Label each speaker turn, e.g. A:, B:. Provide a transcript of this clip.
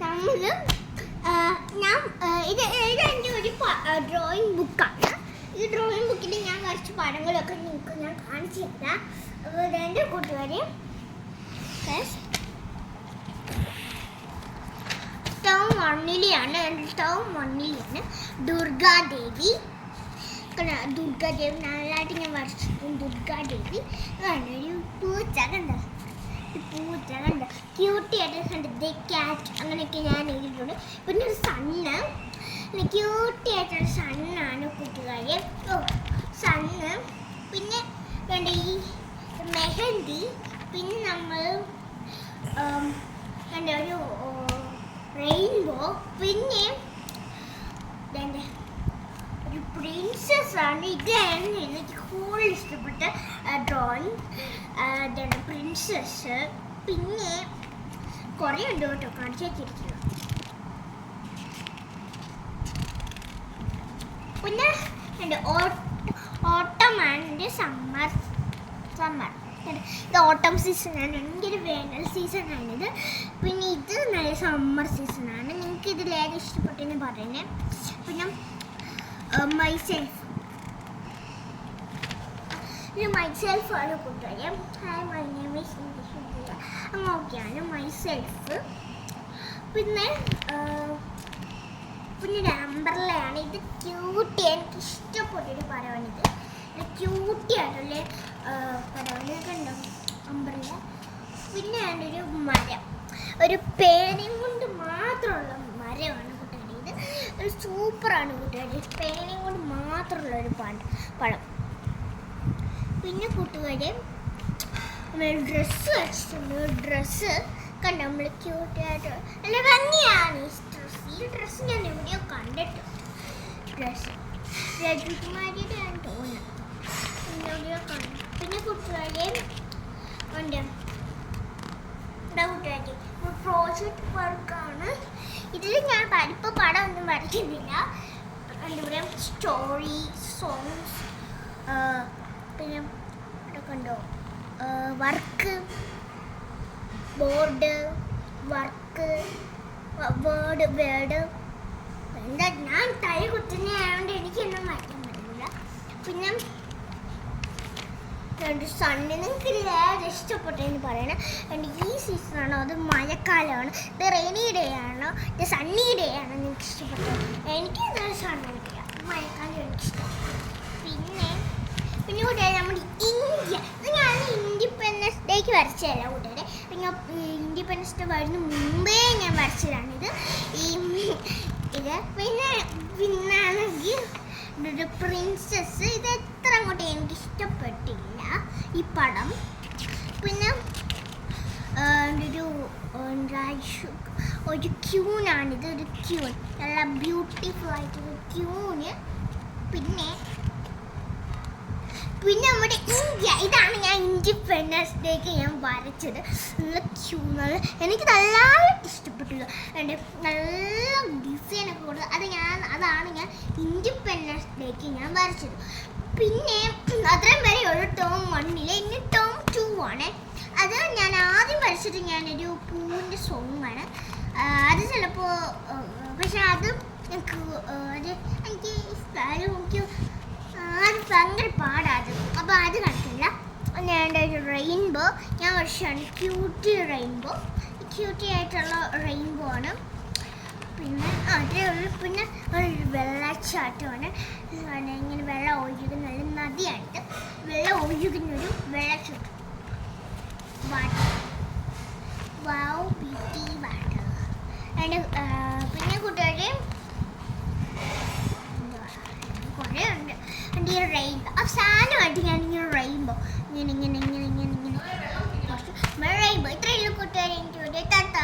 A: നമ്മൾ ഇത് എൻ്റെ ഒരു ഡ്രോയിങ് ബുക്കാണ്. ഈ ഡ്രോയിങ് ബുക്കിൽ ഞാൻ വരച്ച പടങ്ങളൊക്കെ നിങ്ങൾക്ക് ഞാൻ കാണിച്ചു തരാം. അപ്പോൾ എൻ്റെ കൂട്ടുകാരെ ടേം 1-ലെയാണ് ദുർഗാദേവി. നല്ലതായിട്ട് ഞാൻ വരച്ചിട്ടുണ്ട്. ദുർഗാദേവി ഒരു പൂച്ച കണ്ടോ, ക്യൂട്ടിയായിട്ട് കണ്ടത് ക്യാറ്റ്, അങ്ങനെയൊക്കെ ഞാൻ എഴുതിയിട്ടുണ്ട്. പിന്നെ ഒരു സണ്ണ്, ക്യൂട്ടിയായിട്ടൊരു സണ്ണാണ് കൂട്ടുകാരെ. സണ്ണ്, പിന്നെ വേണ്ട ഈ മെഹന്തി, പിന്നെ നമ്മൾ വേണ്ട ഒരു റെയിൻബോ, പിന്നെ ഒരു പ്രിൻസസ് ആണ്. ഇതാണ് എനിക്ക് കൂടുതൽ ഇഷ്ടപ്പെട്ട ഡ്രോയിങ്. ഇതാണ് പ്രിൻസസ്. പിന്നെ കുറേ ഉണ്ട് കേട്ടോ, കാണിച്ചു വെച്ചിരിക്കുന്നു. പിന്നെ ഉണ്ട് ഓട്ടം ആൻഡ് സമ്മർ. ഇത് ഓട്ടം സീസണാണ്, എനിക്കൊരു വേനൽ സീസണാണിത്. പിന്നെ ഇത് നല്ല സമ്മർ സീസണാണ്. നിങ്ങൾക്ക് ഇതിലേറെ ഇഷ്ടപ്പെട്ടെന്ന് പറയുന്നത്. പിന്നെ മൈസെൽഫ് ആണ് കൂട്ടുകാരെ. ഹായ്, മൈ നെയിം ഈസ് അങ്ങനെയൊക്കെയാണ് മൈസെൽഫ്. പിന്നെ ഒരു അംബ്രല്ലയാണ്. ഇത് ക്യൂട്ടി, എനിക്ക് ഇഷ്ടപ്പെട്ടൊരു പടമാണിത്. ക്യൂട്ടിയായിട്ടുള്ള പടമാണ് കണ്ടോ, അംബ്രല്ല. പിന്നെ ഒരു മരം, ഒരു പേനയും കൊണ്ട് മാത്രമുള്ള മരമാണ് കൂട്ടുകാരെ. ഇത് ഒരു സൂപ്പറാണ് കൂട്ടുകാരെ, പേനയും കൊണ്ട് മാത്രമുള്ള ഒരു പടം. പിന്നെ കൂട്ടുകാരെ നമ്മൾ ഡ്രസ്സ് വെച്ചിട്ടുണ്ട്. ഡ്രസ്സ് കണ്ടോ, നമ്മൾ ക്യൂട്ടായിട്ട് നല്ല ഭംഗിയാണ് ഈ ഡ്രസ്സ്. ഈ ഡ്രസ്സ് ഞാൻ എവിടെയോ കണ്ടിട്ടുണ്ട്. ഡ്രസ്സ് രജകുമാരിയുടെ ആണ് തോന്നുന്നത്, എവിടെയോ കണ്ടു. പിന്നെ കൂട്ടുകാരെ ഉണ്ട് കൂട്ടുകാരെ പ്രോജക്റ്റ് വർക്കാണ്. ഇതിൽ ഞാൻ ഇപ്പോൾ പടം ഒന്നും വരയ്ക്കുന്നില്ല. എന്താ പറയുക, സ്റ്റോറി, സോങ്സ്, പിന്നെ കണ്ടോ വർക്ക്, ബോർഡ് വർക്ക്, വേർഡ്. എന്താ ഞാൻ തൈ കുത്തുന്നതായതുകൊണ്ട് എനിക്കൊന്നും വരയ്ക്കാൻ പറ്റില്ല. പിന്നെ സണ്ണ്, നിങ്ങൾക്ക് ഇതിലേറെ ഇഷ്ടപ്പെട്ടെന്ന് പറയണം. ഈ സീസണാണോ അത് മഴക്കാലമാണ്, ഇത് റെയിനി ഡേ ആണോ ഇത് സണ്ണി ഡേ ആണോ നിങ്ങൾക്ക് ഇഷ്ടപ്പെട്ടത്? എനിക്ക് ഇതാണ് സണ്ണ് കിട്ടില്ല, മഴക്കാലം എനിക്കിഷ്ടം. പിന്നെ കൂട്ടുകാരെ നമ്മുടെ ഇന്ത്യ, ഇത് ഞാൻ ഇൻഡിപെൻഡൻസ് ഡേക്ക് വരച്ചതല്ല കൂട്ടുകാരെ. പിന്നെ ഇൻഡിപെൻഡൻസ് ഡേ വരുന്ന മുമ്പേ ഞാൻ വരച്ചതാണിത്. പിന്നാണെങ്കിൽ ഒരു പ്രിൻസസ്. ഇത് എത്ര അങ്ങോട്ട് എനിക്ക് ഇഷ്ടപ്പെട്ടില്ല ഈ പടം. പിന്നെ ഒരു ക്യൂനാണിത്, ഒരു ക്യൂൻ, നല്ല ബ്യൂട്ടിഫുൾ ആയിട്ടൊരു ക്യൂന്. പിന്നെ നമ്മുടെ ഇന്ത്യ, ഇതാണ് ഞാൻ ഇൻഡിപെൻഡൻസ് ഡേക്ക് ഞാൻ വരച്ചത്. നല്ല നല്ല എനിക്ക് നല്ലതായിട്ട് ഇഷ്ടപ്പെട്ടില്ല. എൻ്റെ നല്ല ഡിസൈനൊക്കെ കൊടുത്തത് അതാണ് ഞാൻ ഇൻഡിപെൻഡൻസ് ഡേക്ക് ഞാൻ വരച്ചത്. പിന്നെ അത്രയും വരെ ഒരു ടേം 1-ലെ, ഇനി ടേം 2 ആണ്. അത് ഞാൻ ആദ്യം വരച്ചത് ഞാനൊരു പൂവിൻ്റെ സോങ്ങാണ്. അത് ചിലപ്പോൾ പക്ഷെ അത് എനിക്ക് അത് ഭയങ്കര പാടാത്, അപ്പോൾ അത് കണ്ടില്ല. ഞാൻ ഒരു റെയിൻബോ ഞാൻ വരച്ചാണ്, ക്യൂട്ടി റെയിൻബോ, ക്യൂട്ടി ആയിട്ടുള്ള റെയിൻബോ ആണ്. പിന്നെ അതേ ഉള്ളൂ. പിന്നെ ഒരു വെള്ളച്ചാട്ടമാണ്, ഇങ്ങനെ വെള്ളം ഒഴുകുന്ന ഒരു നദിയായിട്ട് വെള്ളം ഒഴുകുന്നൊരു വെള്ളച്ചാട്ടം. വാവ്, ബ്യൂട്ടി വാട്ടർ. പിന്നെ കൂട്ടുകാരെ കുറേ ഉണ്ട്. എൻ്റെ ഈ റെയിൻബോ അവസാനമായിട്ട് ഞാനിങ്ങനെ റെയിൻബോ ഇങ്ങനെ റെയിൻബോ ഇത്രയും കൂട്ടുകാരെ എനിക്ക് ടാറ്റ.